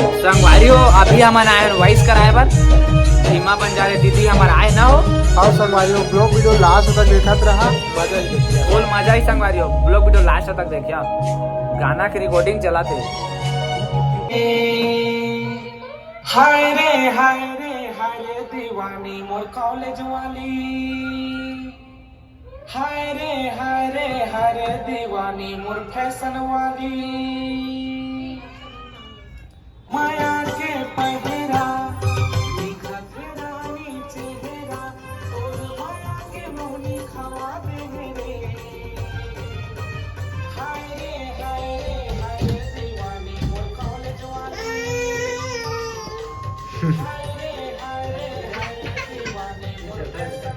संगवारी हो अभी हमारे आए वॉइस कराए बर सीमा बंजारे दीदी हमारे आए ना हो और संगवारी हो ब्लॉग वीडियो लास्ट तक देखत रहा मजा ही देखिए। फुल मजा ही संगवारी हो ब्लॉग वीडियो लास्ट तक देखिया गाना की रिकॉर्डिंग चला थे। हाय रे दीवानी मोर कॉलेज वाली हाय रे दीवानी मोर फैशन वाली माया के पहरा लिखा तेरा नीचे हेरा और माया के मोनी खवा दे रे हाय रे दीवानी मोर कॉलेज वाली हाय रे दीवानी मोर फैशन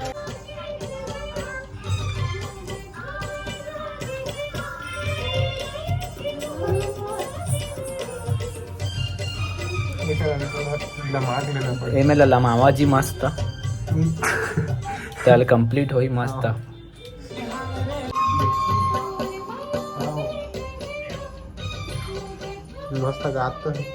दिमाग लेना पड़े एमे लमावा जी मस्त चल कंप्लीट होई मस्त मस्त गाते हैं।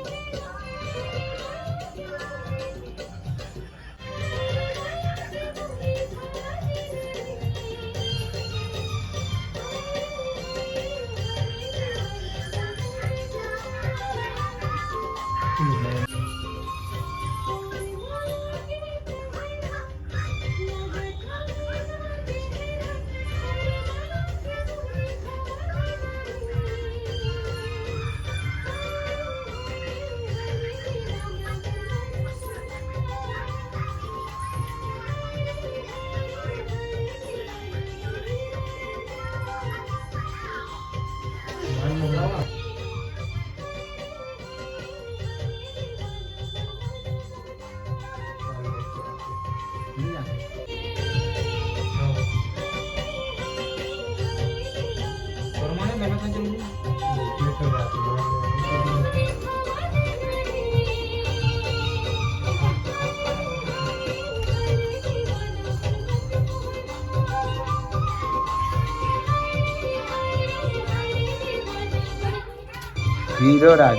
हीरो राज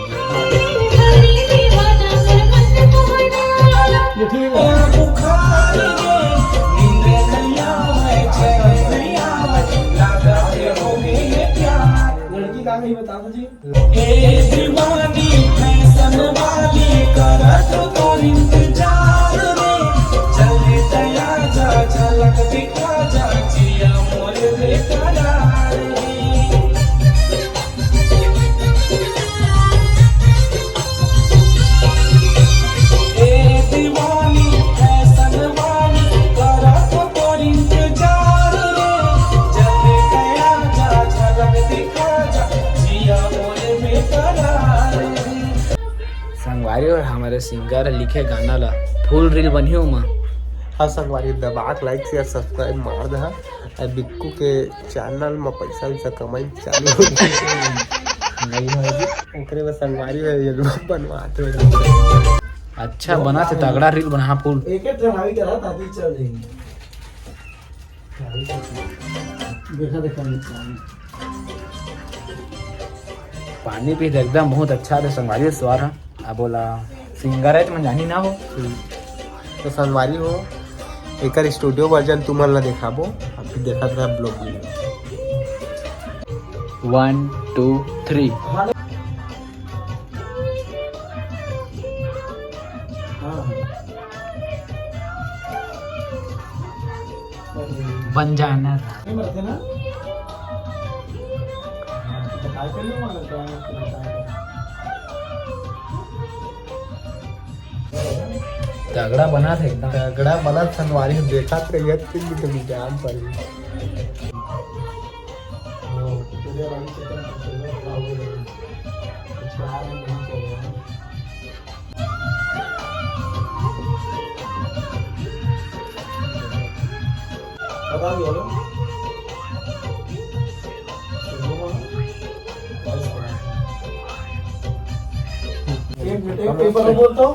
लड़की का नहीं बता दो जी दीवानी फैशन वाली करत तो इंतजार रे जल्दी तैयार जा झलक दिखा जा जिया मोर बेकरार रे दीवानी फैशन वाली करत तो इंतजार रे जल्दी तैयार जा झलक दिखा जा जिया मोर बेकरार रे संगवारी और हमारे सिंगर लिखे गाना ला फुल रील बनी हो मां हाँ संगवारी दबाक लाइक शेयर सब्सक्राइब मार दहा और बिक्कू के चैनल में पैसा वैसा कमाई चालू हो नहीं होगी ओकरे बस संगवारी है ये लोग बनवाते हो अच्छा बना थे तगड़ा रील बना फुल एक एक चढ़ावी करा ताकि चल जाएंगे देखा पानी भी एकदम बहुत अच्छा है संगवारी स्वार है अब बोला सिंगर है तो मैं जानी ना हो तो संगवारी हो एक स्टूडियो वर्जन तुम्हारा देखाबो अभी देखा था ब्लॉग वीडियो 1 2 3 बन जाना था नहीं मरते ना बताए कर लो मानो तगड़ा बना था एकदम तगड़ा बना संगवारी हम देखा तो रही तुम जान पर बता दिया लो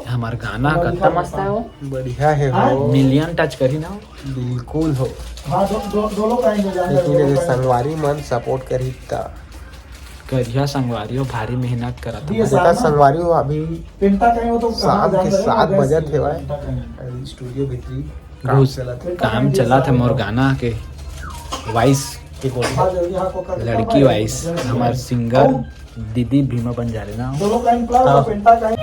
हमारा गाना कितना मस्त है वो बढ़िया है हो मिलियन टच करी ना बिल्कुल हो हाँ दोनों का लेकिन संगवारी मन सपोर्ट करी ता करिया संगवारियों भारी मेहनत करा था। देखा संगवारी हो अभी पिंटा कहीं हो तो शाम के 7 बजे थे भाई स्टूडियो भीतरी काम चला था मोर गाना के वॉइस लड़की वॉइस हमार सिंगर दीदी भीमा बन जा रहे ना। दोनों कहीं प्लास पिंटा कहीं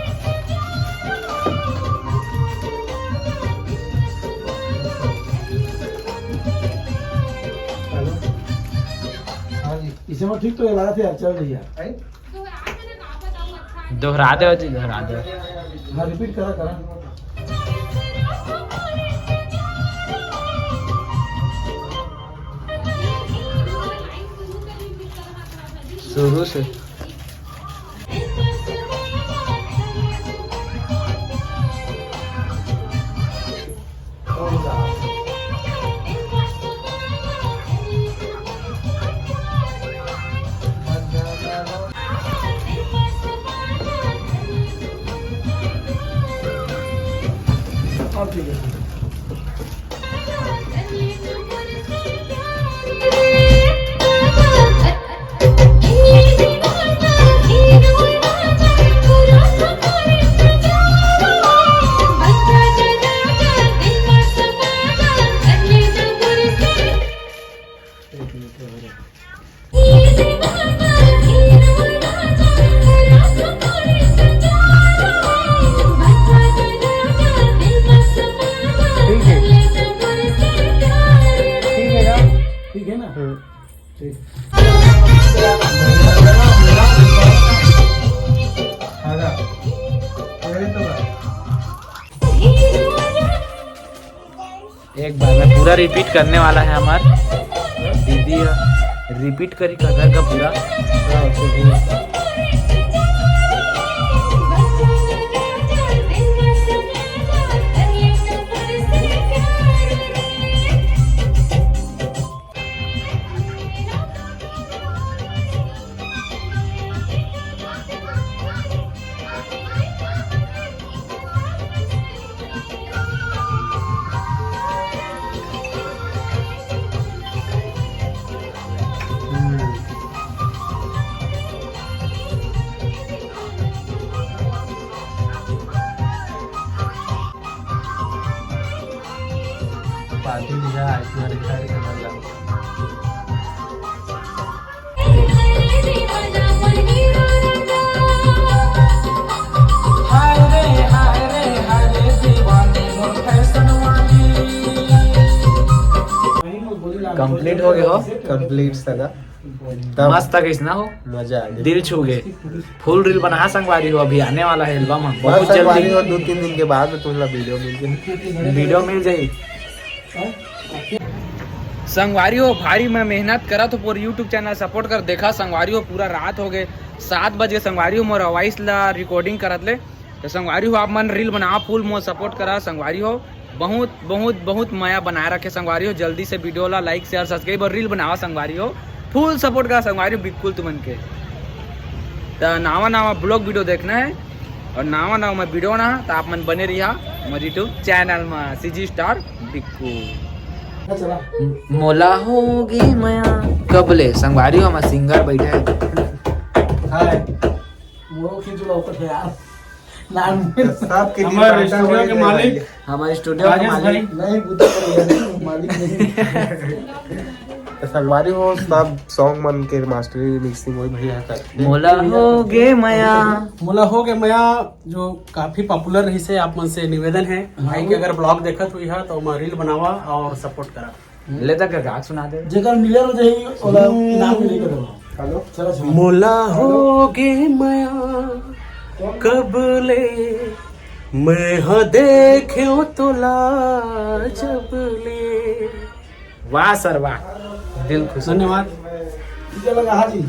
इसे में ठीक तो लगा थे चल रही है दोहरा दे जी दोहरा दे। हाँ रिपीट करा करा शुरू से और ठीक है ठीक है ना ठीक एक बार में पूरा रिपीट करने वाला है हमार दीदी रिपीट करी कदर का पूरा। पार्टी दिया इतना रिकॉर्ड करना लगा हाय रे दीवानी मोर फैशन वाली। कंप्लीट हो गया हो कंप्लीट सगा मस्त तक इसना हो मजा आ गया दिल छू गए। फुल रील बना संगवारी हो अभी आने वाला है एल्बम बस बहुत संगवारी जल्दी हो 2-3 दिन के बाद में तुम्हारा वीडियो मिल जाए वीडियो मिल जाए। संगवारी हो भारी मैं मेहनत करा तो पूरा यूट्यूब चैनल सपोर्ट कर देखा संगवारी हो पूरा रात हो गए 7 बजे संगवारी हो मोर वॉइस ला रिकॉर्डिंग करत ले तो संगवारी हो आप मन रील बना फुल मोर सपोर्ट करा संगवारी हो बहुत बहुत बहुत माया बनाए रखे संगवारी हो। जल्दी से वीडियो ला लाइक शेयर सब्सक्राइब और रील बनावा संगवारी हो फुल सपोर्ट करा संगवारी हो बिल्कुल तुमन के। तो नावा ब्लॉग वीडियो देखना है और नावा में वीडियो ना तो आप मन बने रहिया मोर यूट्यूब चैनल में CG स्टार बिक्कू। चला मोला होगी माया कबले संगवारी हो हमारा सिंगर बैठा है। हाय मोरो खींचो ऊपर है यार नाम सबके लिए हमारे स्टूडियो के मालिक हमारे स्टूडियो का मालिक नहीं बुद्ध मालिक नहीं संगवारी हो सब सॉन्ग मन के मास्टरी मिक्सिंग वही भैया करते मोला होगे माया मोला हो गया मया जो काफी पॉपुलर रही से आप मन से निवेदन है भाई के अगर ब्लॉग देखत हुई है तो मैं रील बनावा और सपोर्ट करा। ले तक गा सुना दे जगह मिले हो जाई ओला नाम भी लेकर दो हेलो चलो मोला हो गे मया कबले मैं हाँ देखे तोला जबले। वाह सर वाह दिल खुश। धन्यवाद। ठीक है लगा हाजी